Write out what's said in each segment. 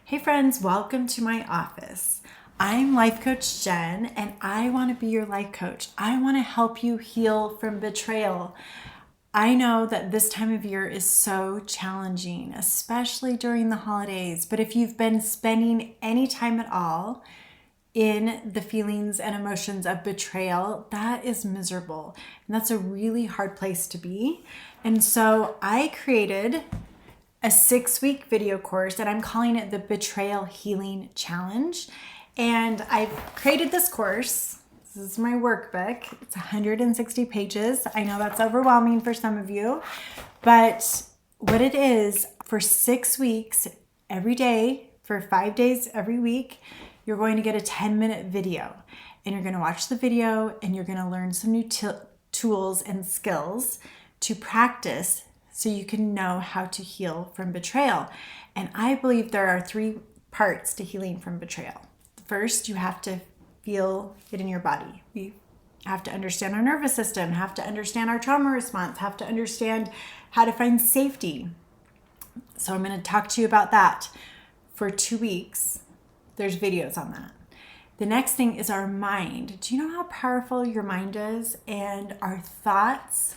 Hey friends, welcome to my office. I'm Life Coach Jen, and I want to be your life coach. I want to help you heal from betrayal. I know that this time of year is so challenging, especially during the holidays, but if you've been spending any time at all in the feelings and emotions of betrayal, that is miserable. And that's a really hard place to be. And so I created a 6-week video course, and I'm calling it the Betrayal Healing Challenge. And I've created this course. This is my workbook. It's 160 pages. I know that's overwhelming for some of you, but what it is, for 6 weeks, every day, for 5 days every week, you're going to get a 10-minute video. And you're going to watch the video, and you're going to learn some new tools and skills to practice so you can know how to heal from betrayal. And I believe there are 3 parts to healing from betrayal. First, you have to feel it in your body. We have to understand our nervous system, have to understand our trauma response, have to understand how to find safety. So I'm going to talk to you about that for 2 weeks. There's videos on that. The next thing is our mind. Do you know how powerful your mind is? And our thoughts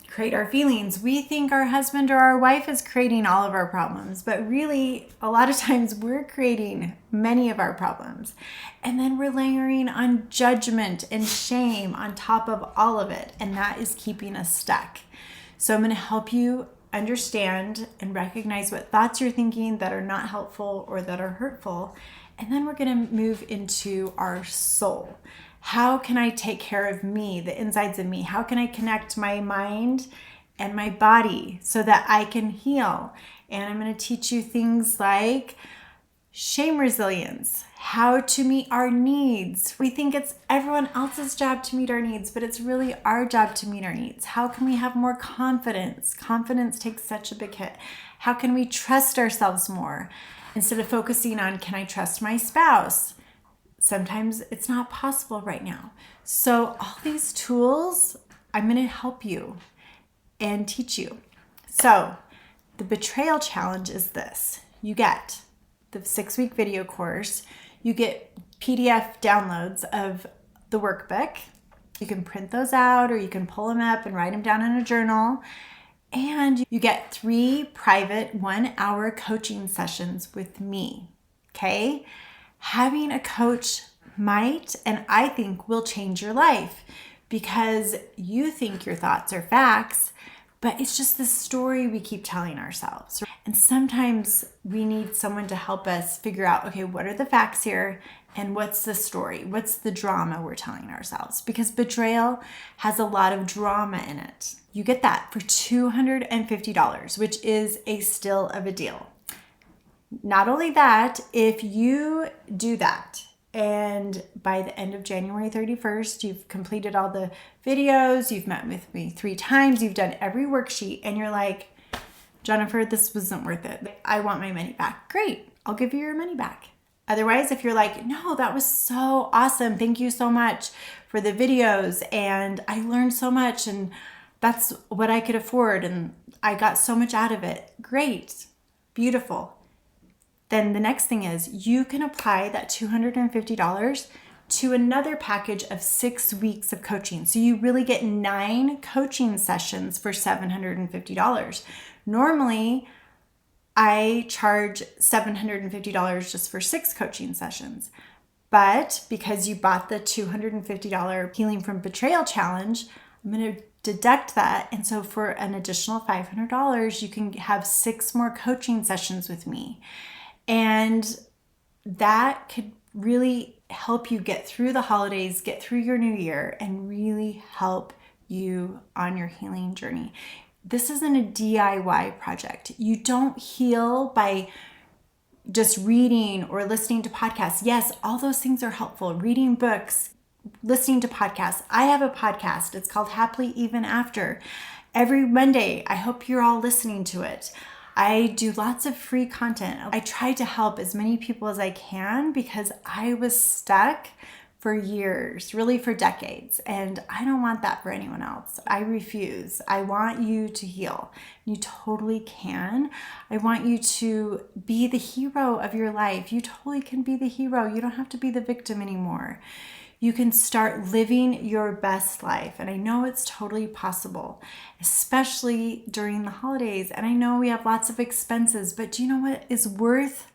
create our feelings. We think our husband or our wife is creating all of our problems, but really a lot of times we're creating many of our problems. And then we're layering on judgment and shame on top of all of it. And that is keeping us stuck. So I'm going to help you understand and recognize what thoughts you're thinking that are not helpful or that are hurtful. And then we're going to move into our soul. How can I take care of me, the insides of me? How can I connect my mind and my body so that I can heal? And I'm going to teach you things like shame resilience, how to meet our needs. We think it's everyone else's job to meet our needs, but it's really our job to meet our needs. How can we have more confidence? Confidence takes such a big hit. How can we trust ourselves more instead of focusing on, can I trust my spouse? Sometimes it's not possible right now. So all these tools, I'm going to help you and teach you. So the betrayal challenge is this. You get the 6-week video course. You get PDF downloads of the workbook. You can print those out, or you can pull them up and write them down in a journal. And you get 3 private 1-hour coaching sessions with me. Okay? Having a coach might, and I think will, change your life, because you think your thoughts are facts, but it's just the story we keep telling ourselves. And sometimes we need someone to help us figure out, okay, what are the facts here and what's the story? What's the drama we're telling ourselves? Because betrayal has a lot of drama in it. You get that for $250, which is still of a deal. Not only that, if you do that and by the end of January 31st, you've completed all the videos, you've met with me 3 times, you've done every worksheet, and you're like, Jennifer, this wasn't worth it. I want my money back. Great. I'll give you your money back. Otherwise, if you're like, no, that was so awesome. Thank you so much for the videos. And I learned so much, and that's what I could afford. And I got so much out of it. Great. Beautiful. Then the next thing is you can apply that $250 to another package of 6 weeks of coaching. So you really get 9 coaching sessions for $750. Normally, I charge $750 just for 6 coaching sessions. But because you bought the $250 Healing from Betrayal Challenge, I'm going to deduct that. And so for an additional $500, you can have 6 more coaching sessions with me. And that could really help you get through the holidays, get through your new year, and really help you on your healing journey. This isn't a DIY project. You don't heal by just reading or listening to podcasts. Yes, all those things are helpful. Reading books, listening to podcasts. I have a podcast. It's called Happily Even After. Every Monday, I hope you're all listening to it. I do lots of free content. I try to help as many people as I can because I was stuck for years, really for decades. And I don't want that for anyone else. I refuse. I want you to heal. You totally can. I want you to be the hero of your life. You totally can be the hero. You don't have to be the victim anymore. You can start living your best life. And I know it's totally possible, especially during the holidays. And I know we have lots of expenses, but do you know what is worth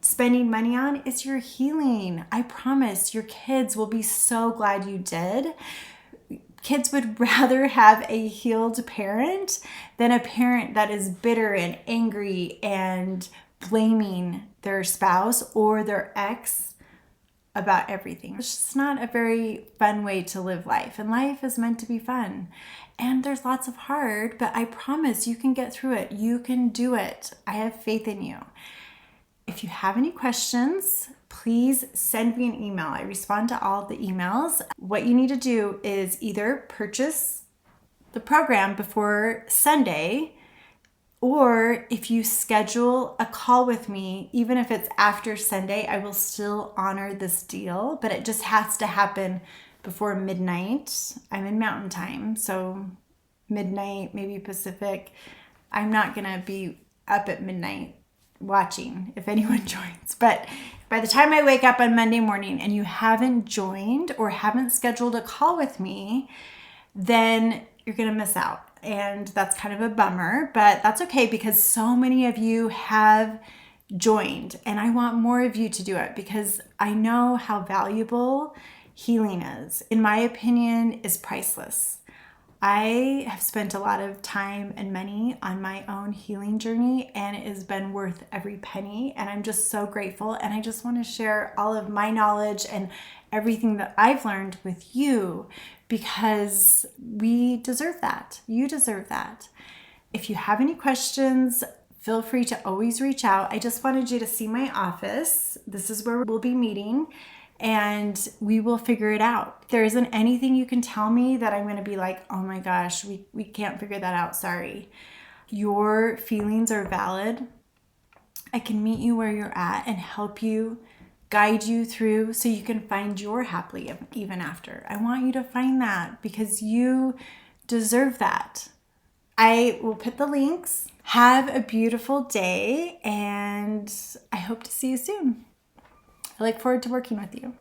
spending money on? Is your healing. I promise your kids will be so glad you did. Kids would rather have a healed parent than a parent that is bitter and angry and blaming their spouse or their ex about everything. It's just not a very fun way to live life. And life is meant to be fun. And there's lots of hard, but I promise you can get through it. You can do it. I have faith in you. If you have any questions, please send me an email. I respond to all the emails. What you need to do is either purchase the program before Sunday, or if you schedule a call with me, even if it's after Sunday, I will still honor this deal, but it just has to happen before midnight. I'm in Mountain Time, so midnight, maybe Pacific. I'm not gonna be up at midnight watching if anyone joins. But by the time I wake up on Monday morning and you haven't joined or haven't scheduled a call with me, then you're going to miss out. And that's kind of a bummer, but that's okay because so many of you have joined and I want more of you to do it because I know how valuable healing is. In my opinion, is priceless. I have spent a lot of time and money on my own healing journey and it has been worth every penny. And I'm just so grateful. And I just want to share all of my knowledge and everything that I've learned with you because we deserve that. You deserve that. If you have any questions, feel free to always reach out. I just wanted you to see my office. This is where we'll be meeting. And we will figure it out. There isn't anything you can tell me that I'm going to be like, oh my gosh, we can't figure that out. Sorry. Your feelings are valid. I can meet you where you're at and help you, guide you through so you can find your happily even after. I want you to find that because you deserve that. I will put the links. Have a beautiful day and I hope to see you soon. I look forward to working with you.